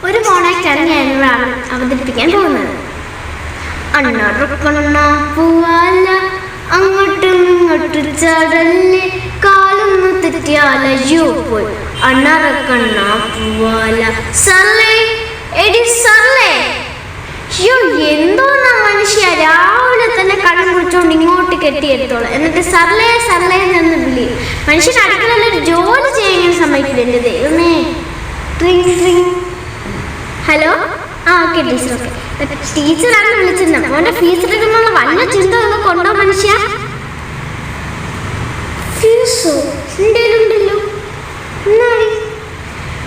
ഒരു മോണാക്റ്റാണ് ഞാനിവിടെ അവതരിപ്പിക്കാൻ പോകുന്നത്. അണ്ണാറക്കണ്ണ പൂവാല അങ്ങോട്ടും ഇങ്ങോട്ടും ചടല്ലേ, കാലൊന്നു തെറ്റിയാലയ്യോ പോയി. അണ്ണാറക്കണ്ണ പൂവാല സർലേ എടി സർലേ. അയ്യോ എന്തോന്നാ മനുഷ്യ, രാവിലെ തന്നെ കണ്ണു കുടിച്ചോണ്ട് ഇങ്ങോട്ട് കെട്ടിയെടുത്തോളൂ, എന്നിട്ട് സർലേ സർലേ എന്ന് വിളി. മനുഷ്യൻ അടുക്കളയിൽ ഒരു ജോലി ചെയ്യാൻ സമ്മതിക്കില്ല. എൻ്റെ ദൈവമേ. ട്രിങ് ട്രിങ്. ഹലോ. ആ ഓക്കെ ടീച്ചർ. ഓക്കെ ടീച്ചറാണ് വിളിച്ചിരുന്നത്. മോൻ്റെ ഫീസ് എടുക്കുന്നുള്ള വല്ല ചിന്ത നിങ്ങൾക്ക് ഉണ്ടോ മനുഷ്യ? ഫ്യൂസോ ഉണ്ടല്ലോ.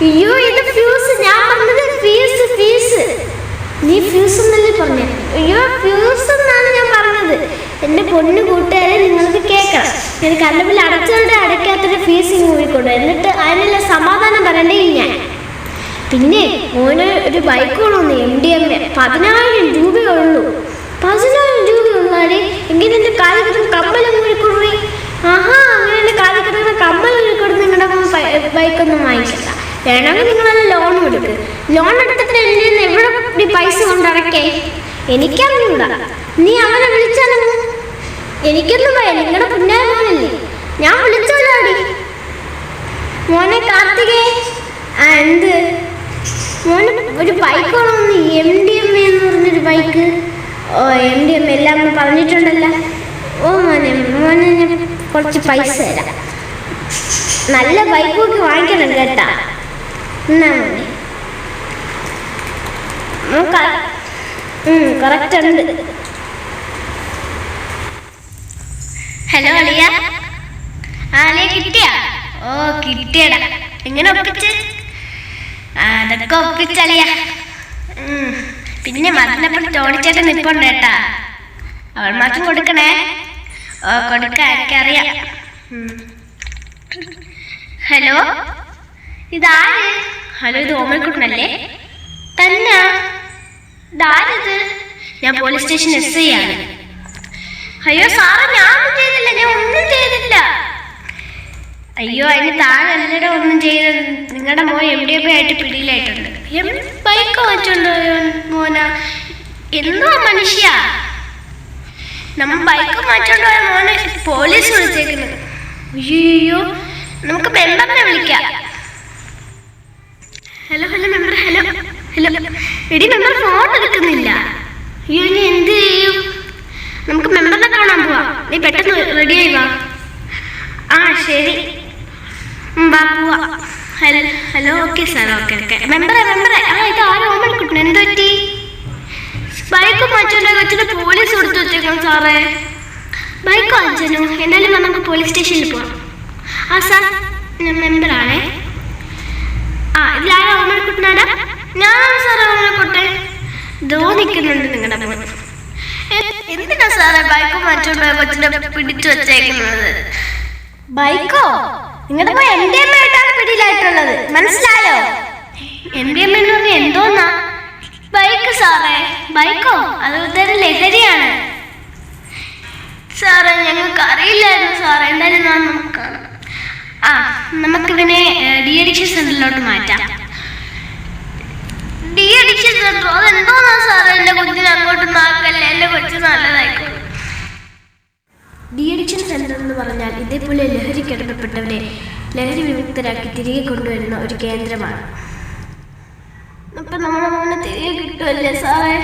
അയ്യോ ഇത് ഫ്യൂസ്, ഞാൻ പറഞ്ഞത് ഫീസ്. ഫീസ് നീ ഫ്യൂസ് എന്നല്ലേ പറഞ്ഞേ? അയ്യോ ഫ്യൂസ് എന്നാണ് ഞാൻ പറഞ്ഞത്. എൻ്റെ പൊന്നു കൂട്ടുകാരെ നിങ്ങൾക്ക് കേൾക്കണം. ഞാൻ കറണ്ട് ബില്ല് അടയ്ക്കാത്തൊരു ഫീസ് കൂടിക്കൊണ്ട്, എന്നിട്ട് അതിനുള്ള സമാധാനം പറയണ്ടേ ഞാൻ. പിന്നെ മോന് ഒരു ബൈക്ക് കൊണ്ടുവന്നു MDMA. 10,000 രൂപയുള്ളൂ. 10,000 രൂപയുള്ളാടെ. എങ്ങനെ എൻ്റെ കാലിൽ കിട്ടുന്ന കമ്മലും കൂടിക്കൊടുറി. ആഹാ, അങ്ങനെ എൻ്റെ കാലിൽ കിട്ടുന്ന കമ്മൽ കൂടിക്കൊടുത്ത് നിങ്ങളുടെ ബൈക്കൊന്നും വാങ്ങിച്ചില്ല. വേണമെങ്കിൽ നിങ്ങളെല്ലാം ലോൺ എടുക്കുക. ലോൺ എടുത്തിട്ട് എൻ്റെ എവിടെ പൈസ കൊണ്ടടക്കേ എനിക്കറിഞ്ഞൂടാ. നീ അവനെ വിളിച്ചാലോ? എനിക്കൊന്നും പോയ നിങ്ങളുടെ പുന്നായ മോനല്ലേ, ഞാൻ വിളിച്ചോളാടി. മോനെ കാർത്തികേ. ആ എന്ത് മോന് ഒരു ബൈക്ക് വേണമെന്ന്, MDMA എന്ന് പറഞ്ഞൊരു ബൈക്ക്. ഓ MDMA എല്ലാം പറഞ്ഞിട്ടുണ്ടല്ലോ. ഓ മോനെ ഞാൻ കുറച്ച് പൈസ തരാം. നല്ല ബൈക്കൊക്കെ വാങ്ങിക്കണം കേട്ടാ. എന്നാ മോനെ കറക്റ്റ് ഉണ്ട്. ഹലോ അളിയ. ആളിയെ കിട്ടിയാ? ഓ കിട്ടിയടാ. എങ്ങനെ ഒപ്പിച്ച്? അതൊക്കെ ഒപ്പിച്ചളിയ. പിന്നെ മതിനപ്പം തോണിച്ചേട്ടൻ നിപ്പുണ്ട് കേട്ടാ, അവൾ മാത്രം കൊടുക്കണേ. ഓ കൊടുക്കാൻ എനിക്കറിയാം. ഹലോ ഇതാര്? ഹലോ ഇത് ഓമൽക്കുട്ടനല്ലേ? തന്നെ ഇതാരത്? ഞാൻ പോലീസ് സ്റ്റേഷൻ SI ആണ്. അയ്യോ സാറേ ഞാനൊന്നും ചെയ്തില്ല, ഞാൻ ഒന്നും ചെയ്തില്ല. അയ്യോ അതിന് താഴെല്ലട ഒന്നും ചെയ്തത്. നിങ്ങളുടെ മോൻ MDMA ആയിട്ട് പിടിയിലായിട്ടുണ്ട്. ബൈക്ക് വെച്ചോണ്ടോ മോന? എന്തോ മനുഷ്യ, നമ്മൾ ബൈക്ക് മാറ്റോണ്ട് പോയ മോനെ പോലീസ് വിളിച്ചേക്കുന്നത്. അയ്യോ നമുക്ക് മെമ്പറിനെ വിളിക്കാം. Hello hello member. Hello hello. എടി മെമ്പർ ഫോൺ എടുക്കുന്നില്ല. അയ്യോ ഇനി എന്ത് ചെയ്യും? നമുക്ക് മെമ്പറിനെ കാണാൻ പോവാം. നീ പെട്ടെന്ന് റെഡി ആയി വാ. ആ ശരി വാ പോവാ. Hello okay sir. Okay okay മെമ്പറെ. ആ ഇത് ആരും ഓമൽക്കുട്ടൻ. എന്ത് പറ്റി? ബൈക്ക് മാറ്റേണ്ട കൊച്ചിന് പോലീസ് കൊടുത്തു വെച്ചേക്കണം സാറേ. ബൈക്ക് വാങ്ങിച്ചോ? എന്തായാലും നമുക്ക് പോലീസ് സ്റ്റേഷനിൽ പോവാം. ആ സാർ ഞാൻ മെമ്പറാണേ. ആ ഇതിലാരാ ഓമൽക്കുട്ടനാടാ? ഞാൻ സാറേ ഓമൽക്കുട്ടൻ. ദോ നിൽക്കുന്നുണ്ട് നിങ്ങളുടെ മോൻ. എന്തിനാ സാറേ ബൈക്ക് മാറ്റേണ്ട കൊച്ചിനെ പിടിച്ചു വെച്ചേക്കുന്നത്? ബൈക്കോ? നിങ്ങളുടെ പോയി MDMA ആയിട്ടാണ് പിടിയിലായിട്ടുള്ളത്, മനസ്സിലായോ? MDMA എന്ന് പറഞ്ഞാൽ എന്തോന്നാ? ബൈക്ക് സാറേ. ബൈക്കോ? അതൊരു ലഹരിയാണ് സാറേ. ഞങ്ങൾക്ക് അറിയില്ലായിരുന്നു സാറേ. എന്തായാലും നമുക്കിതിനെ ഡി-അഡിക്ഷൻ സെന്ററിലോട്ട് മാറ്റാം. ഡി-അഡിക്ഷൻ സെന്ററോ? അതെന്തോന്നാ സാറേ? എൻ്റെ കൊച്ചിനെ അങ്ങോട്ട് നാക്കല്ലേ, എൻ്റെ കൊച്ചു നല്ലതായിക്കോളും. ഡി-അഡിക്ഷൻ സെന്റർ എന്ന് പറഞ്ഞാൽ ഇതേപോലെ ലഹരിക്കടിമപ്പെട്ടവരെ ലഹരി വിമുക്തരാക്കി തിരികെ കൊണ്ടുവരുന്ന ഒരു കേന്ദ്രമാണ്. അപ്പം നമ്മുടെ മോനെ തിരികെ കിട്ടുമല്ലേ സാറേ?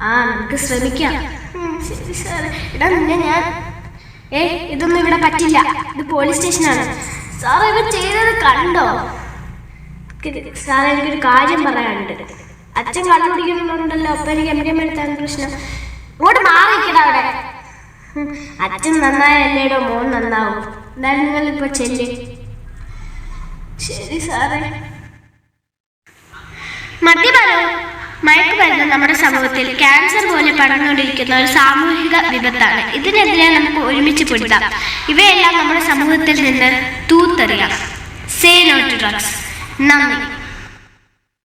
ആ നമുക്ക് ശ്രമിക്കാം. ശരി സാറേ. എടാ നിന്നെ ഞാൻ ഇതൊന്നും ഇവിടെ പറ്റില്ല, ഇത് പോലീസ് സ്റ്റേഷനാണ്. സാറേ ഇവ ചെയ്തത് കണ്ടോ? സാറേ എനിക്കൊരു കാര്യം പറയാനുണ്ട്. അച്ഛൻ കണ്ടുപിടിക്കുന്നുണ്ടല്ലോ, അപ്പം എനിക്ക് MDMA എടുത്താണ് പ്രശ്നം. ഇങ്ങോട്ട് മാറിക്കടാ അവിടെ. അച്ഛൻ നന്നായല്ലേടോ മോൻ നന്നാവും. എന്തായാലും നിങ്ങളിപ്പോൾ ചെല്ല്. ശരി സാറേ. മയക്കുമരുന്ന് നമ്മുടെ സമൂഹത്തിൽ ക്യാൻസർ പോലെ പടർന്നുകൊണ്ടിരിക്കുന്ന ഒരു സാമൂഹിക വിപത്താണ്. ഇതിനെതിരെ നമുക്ക് ഒരുമിച്ച് പൊരുതാം. ഇവയെല്ലാം നമ്മുടെ സമൂഹത്തിൽ നിന്ന് തൂത്തെറിയാം. Say no to drugs. നന്ദി.